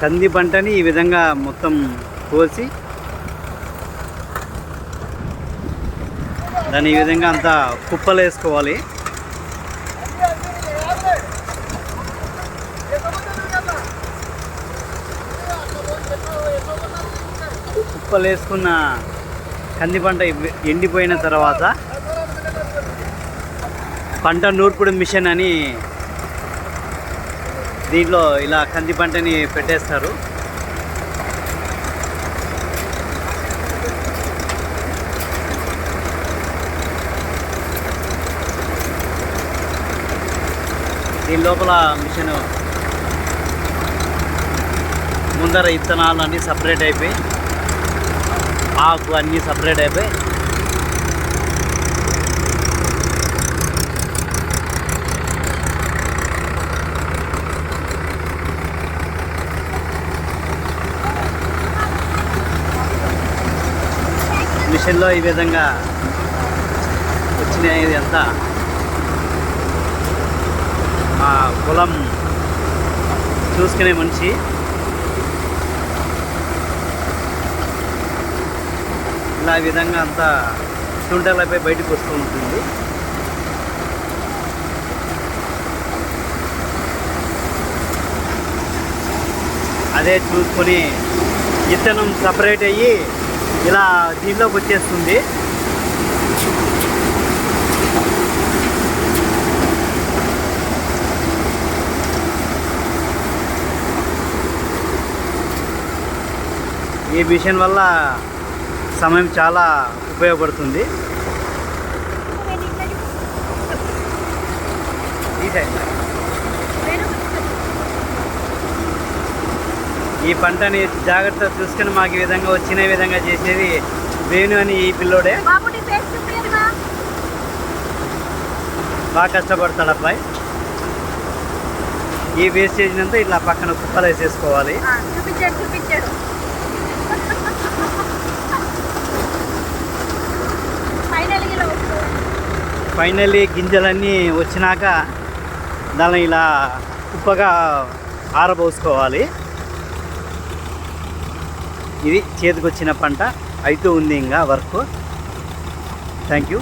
కంది పంటని ఈ విధంగా మొత్తం కోసి దాన్ని ఈ విధంగా అంతా కుప్పలు వేసుకోవాలి. కుప్పలు వేసుకున్న కంది పంట ఎండిపోయిన తర్వాత పంట నూర్పుడు మిషన్ అని దీంట్లో ఇలా కంది పంటని పెట్టేస్తారు. దీని లోపల మిషన్ ముందర ఇత్తనాలు అన్నీ సపరేట్ అయిపోయి, ఆకు అన్నీ సపరేట్ అయిపోయి మిషన్లో ఈ విధంగా వచ్చినాయి. అంతా మా పొలం చూసుకునే మనిషి ఇలా ఈ విధంగా అంతా తుంటలపై బయటకు వస్తూ ఉంటుంది. అదే చూసుకొని విత్తనం సపరేట్ అయ్యి ఇలా దీంట్లోకి వచ్చేస్తుంది. ఈ మిషన్ వల్ల సమయం చాలా ఉపయోగపడుతుంది. ఈ పంటని జాగ్రత్త చూసుకుని మాకు ఈ విధంగా వచ్చిన విధంగా చేసేది వేణు అని ఈ పిల్లోడే. బాగా కష్టపడతాడు అబ్బాయి. ఈ వేస్టేజ్ అంతా ఇట్లా పక్కన కుప్పలు వేసేసుకోవాలి. ఫైనల్లీ గింజలన్నీ వచ్చినాక దాన్ని ఇలా కుప్పగా ఆరబోసుకోవాలి. ఇది చేతికి వచ్చిన పంట. అవుతూ ఉంది ఇంకా వర్క్. Thank you.